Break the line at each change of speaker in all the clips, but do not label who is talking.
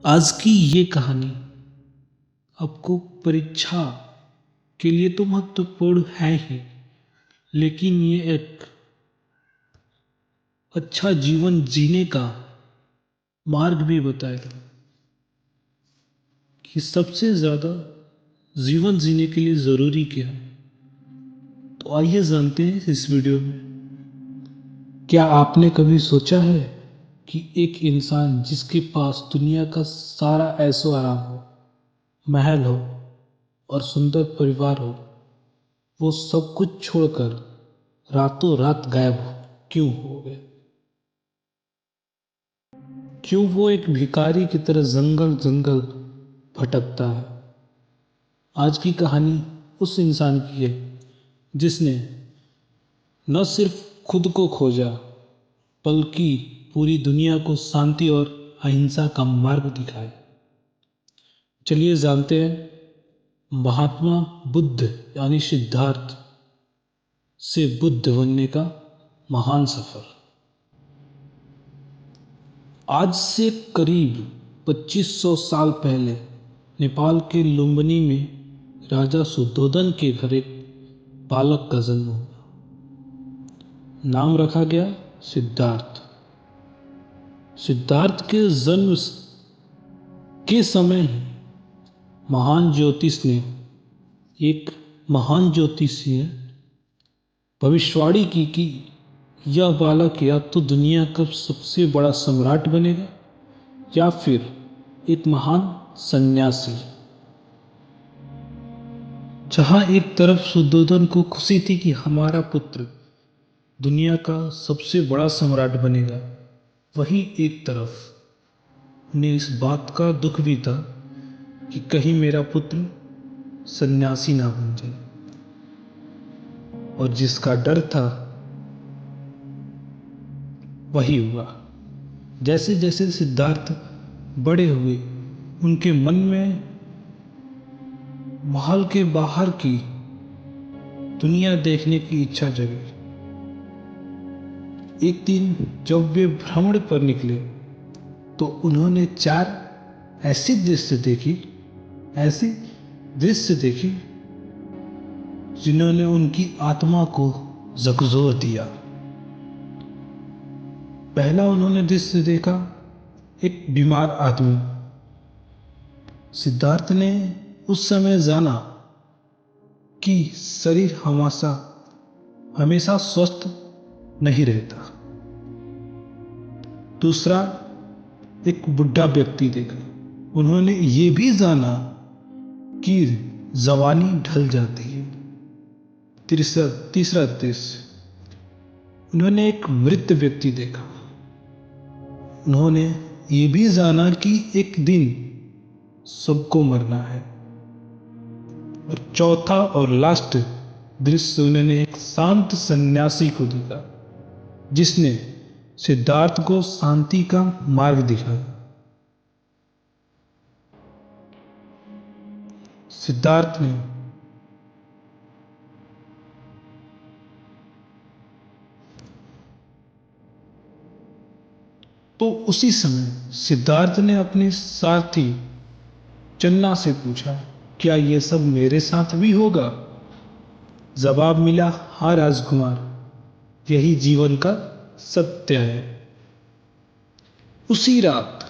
आज की ये कहानी आपको परीक्षा के लिए तो महत्वपूर्ण है ही, लेकिन ये एक अच्छा जीवन जीने का मार्ग भी बताएगा कि सबसे ज़्यादा जीवन जीने के लिए ज़रूरी क्या है। तो आइए जानते हैं इस वीडियो में। क्या आपने कभी सोचा है कि एक इंसान जिसके पास दुनिया का सारा ऐशो आराम हो, महल हो और सुंदर परिवार हो, वो सब कुछ छोड़कर रातों रात गायब क्यों हो गए? क्यों वो एक भिखारी की तरह जंगल जंगल भटकता है? आज की कहानी उस इंसान की है जिसने न सिर्फ खुद को खोजा, बल्कि पूरी दुनिया को शांति और अहिंसा का मार्ग दिखाया। चलिए जानते हैं महात्मा बुद्ध यानी सिद्धार्थ से बुद्ध बनने का महान सफर। आज से करीब 2500 साल पहले नेपाल के लुम्बिनी में राजा सुद्धोधन के घर एक बालक का जन्म हुआ। नाम रखा गया सिद्धार्थ। सिद्धार्थ के जन्म के समय ही महान ज्योतिष ने एक महान ज्योतिषी ने भविष्यवाणी की कि यह बालक या तो दुनिया का सबसे बड़ा सम्राट बनेगा या फिर एक महान सन्यासी। जहां एक तरफ सुद्धोधन को खुशी थी कि हमारा पुत्र दुनिया का सबसे बड़ा सम्राट बनेगा, वहीं एक तरफ उन्हें इस बात का दुख भी था कि कहीं मेरा पुत्र सन्यासी ना बन जाए। और जिसका डर था वही हुआ। जैसे जैसे सिद्धार्थ बड़े हुए, उनके मन में महल के बाहर की दुनिया देखने की इच्छा जगी। एक दिन जब वे भ्रमण पर निकले तो उन्होंने ऐसी ऐसी दृश्य देखी जिन्होंने उनकी आत्मा को झकझोर दिया। पहला उन्होंने दृश्य देखा एक बीमार आदमी। सिद्धार्थ ने उस समय जाना कि शरीर हमेशा स्वस्थ नहीं रहता। दूसरा एक बुढ़ा व्यक्ति देखा। उन्होंने ये भी जाना कि जवानी ढल जाती है। तीसरा दृश्य उन्होंने एक मृत व्यक्ति देखा। उन्होंने ये भी जाना कि एक दिन सबको मरना है। और चौथा और लास्ट दृश्य उन्होंने एक शांत सन्यासी को देखा जिसने सिद्धार्थ को शांति का मार्ग दिखाया। सिद्धार्थ ने तो उसी समय सिद्धार्थ ने अपने साथी चन्ना से पूछा, क्या यह सब मेरे साथ भी होगा? जवाब मिला, हाँ राजकुमार, यही जीवन का सत्य है। उसी रात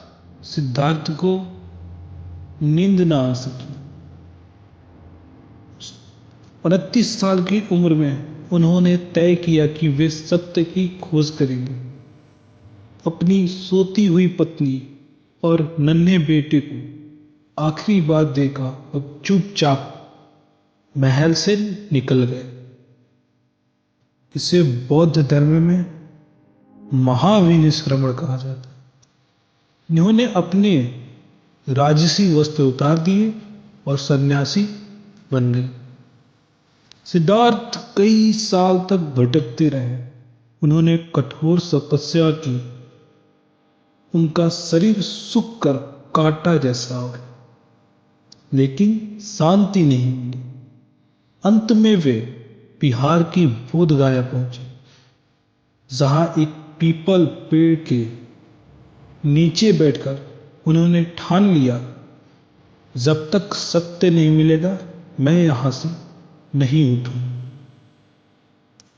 सिद्धार्थ को नींद ना आ सकी। 29 साल की उम्र में उन्होंने तय किया कि वे सत्य की खोज करेंगे। अपनी सोती हुई पत्नी और नन्हे बेटे को आखिरी बार देखा और चुपचाप महल से निकल गए। इसे बौद्ध धर्म में महाविनिष्क्रमण कहा जाता है। इन्होंने अपने राजसी वस्त्र उतार दिए और सन्यासी बन गए। सिद्धार्थ कई साल तक भटकते रहे। उन्होंने कठोर तपस्या की। उनका शरीर सूख कर कांटा जैसा हो, लेकिन शांति नहीं मिली। अंत में वे बिहार की बोध गया पहुंचे, जहां एक पीपल पेड़ के नीचे बैठकर उन्होंने ठान लिया, जब तक सत्य नहीं मिलेगा मैं यहां से नहीं उठूं।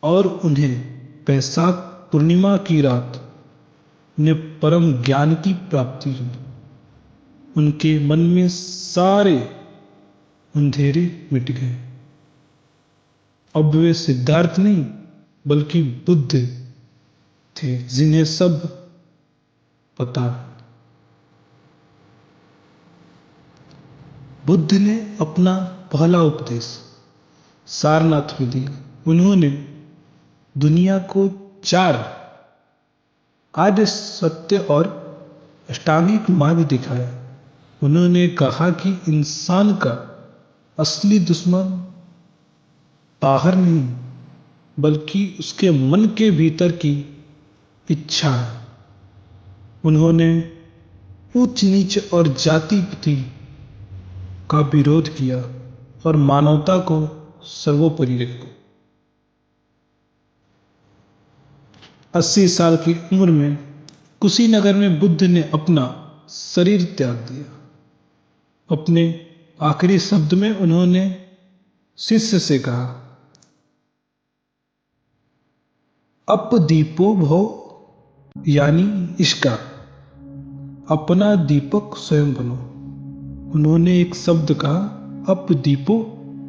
और उन्हें वैशाख पूर्णिमा की रात ने परम ज्ञान की प्राप्ति हुई। उनके मन में सारे अंधेरे मिट गए। अब वे सिद्धार्थ नहीं बल्कि बुद्ध थे, जिन्हें सब पता है। बुद्ध ने अपना पहला उपदेश सारनाथ में दिया। उन्होंने दुनिया को 4 आद्य सत्य और अष्टांगिक मार्ग दिखाया। उन्होंने कहा कि इंसान का असली दुश्मन बाहर नहीं बल्कि उसके मन के भीतर की इच्छा है। उन्होंने ऊंच नीच और जाति पाति का विरोध किया और मानवता को सर्वोपरि रखा। 80 साल की उम्र में कुशीनगर में बुद्ध ने अपना शरीर त्याग दिया। अपने आखिरी शब्द में उन्होंने शिष्य से कहा, अपदीपो भव, यानी इसका अपना दीपक स्वयं बनो। उन्होंने एक शब्द कहा, अपदीपो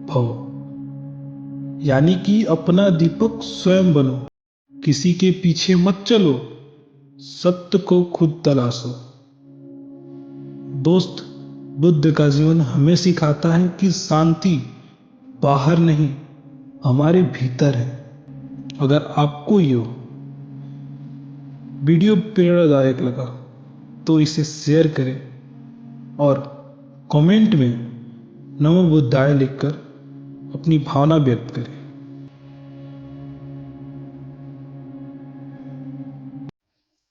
भव, यानी कि अपना दीपक स्वयं बनो। किसी के पीछे मत चलो, सत्य को खुद तलाशो। दोस्त, बुद्ध का जीवन हमें सिखाता है कि शांति बाहर नहीं हमारे भीतर है। अगर आपको ये वीडियो प्रेरणादायक लगा तो इसे शेयर करें और कमेंट में नमो बुद्धाय लिखकर अपनी भावना व्यक्त करें।